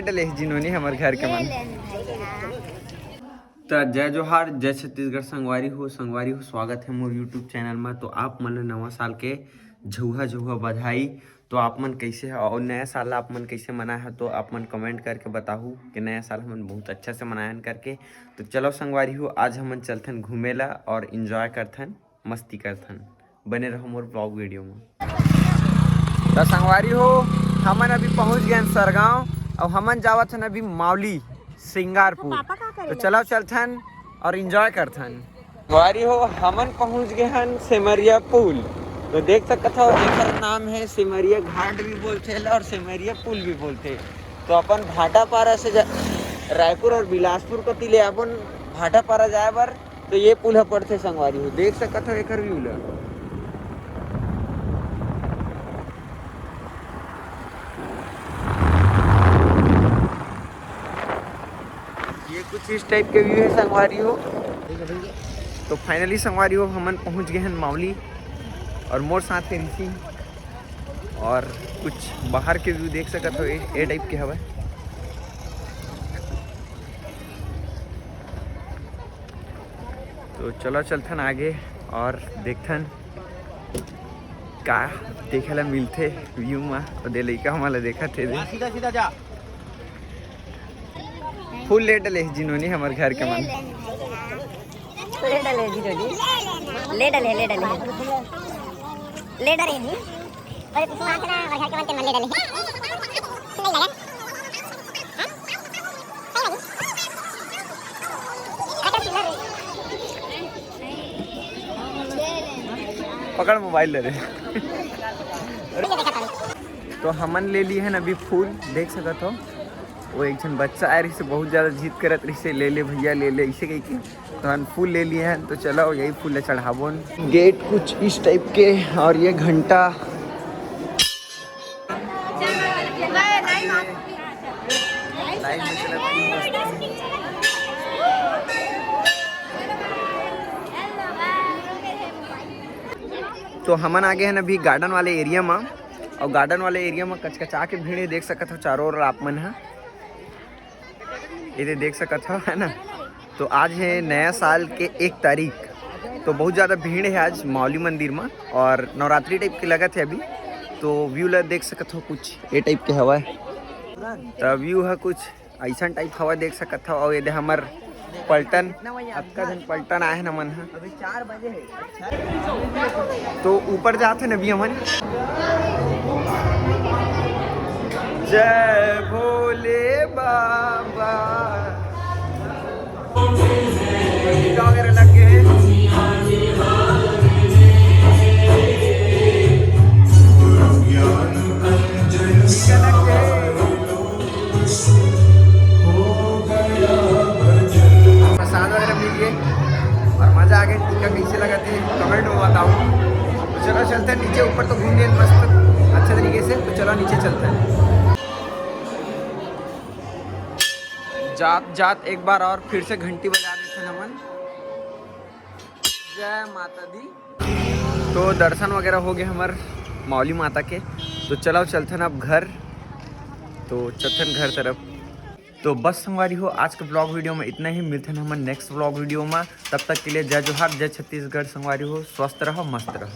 जिन्होंने हमारे घर के मन तो जय जोहार जय छत्तीसगढ़ संगवारी हो स्वागत है मोर यूट्यूब चैनल में। तो आप मन नवा साल के झुहा झुहा बधाई। तो आप मन कैसे है और नया साल आप मन कैसे मनाए है तो आप मन कमेंट करके बताहू कि नया साल हमन बहुत अच्छा से मनायन करके। तो चलो संगवारी हो आज हमन चलथन घूमेला और इंजॉय करथन मस्ती करथन। बने रहो मोर ब्लॉग वीडियो में। तो संगवारी हो हमन अभी पहुंच गए सरगांव और हमन जावत हन अभी मावली सिंगारपुर। तो चलो चलथन और एंजॉय करथन। संगवारी हो हमन पहुंच गए हन सिमरिया पुल। तो देख सकत हो एकर नाम है सिमरिया घाट भी बोलते और सिमरिया पुल भी बोलते। तो अपन भाटापारा से रायपुर और बिलासपुर को तिले अपन भाटापारा जाए बर तो ये पुल है पड़ते संगवारी हो। देख सकत हो एकर व्यू ला। ये कुछ इस टाइप के व्यू है संगवारी हो। तो फाइनली संगवारी हो हमन पहुंच गए हैं मावली और मोर साथ है ऋषि और कुछ बाहर के व्यू देख सकत हो ए टाइप के हवा। तो चलो चलथन आगे और देखथन का देखे ला मिलते व्यू में। और दे लइका हमला देखा थे सीधा सीधा जा फुल ले डले जिन्होंने हमारे घर के मन ले डले जिन्होंने ले डले ले डले नहीं पर तुम आके ना घर के मन के मन ले डले नहीं लगा पकड़ मोबाइल ले रहे। तो हमन ले लिए हैं अभी फूल देख सकत हो। वो एक जन बच्चा आ रही से बहुत ज़्यादा जिद करत रही से ले ले भैया ले ले ऐसे कही के। तो हम फूल ले लिए हैं। तो चलो यही फूल चढ़ाबो। गेट कुछ इस टाइप के और ये घंटा तो हमन आगे हैं अभी गार्डन वाले एरिया में। और गार्डन वाले एरिया में कचकचा के भीड़ देख सकत हो चारों ओर आप मन है ये देख सकत हो है ना। तो आज है नया साल के 1 तारीख। तो बहुत ज़्यादा भीड़ है आज मावली मंदिर में और नवरात्रि टाइप की लगत है अभी। तो व्यू ला देख सकत हो कुछ ये टाइप के हवा है। तो व्यू है कुछ ऐसा टाइप हवा देख सकत हो। और ये हमार पलटन आपका जन पलटन आए न मन है अभी 4 बजे है। तो ऊपर जाते न अभी हमन। जय भोले बाबा वगैरह लगे हैं। प्रसाद वगैरह मिलिए और मजा आ गया। टीका कैसे लगा थे कमेंट में बताओ। तो चलो चलते हैं नीचे। ऊपर तो घूमने मस्त अच्छे तरीके से। तो चलो नीचे चलते हैं। जात जात एक बार और फिर से घंटी बजा देते हैं नमन। जय माता दी। तो दर्शन वगैरह हो गए हमारे मावली माता के। तो चलो चलते हैं अब घर। तो चलते हैं घर तरफ। तो बस संगवारी हो आज के ब्लॉग वीडियो में इतना ही। मिलते हैं हमारे नेक्स्ट ब्लॉग वीडियो में। तब तक के लिए जय जोहार जय छत्तीसगढ़। संगवारी हो स्वस्थ रहो मस्त रहो।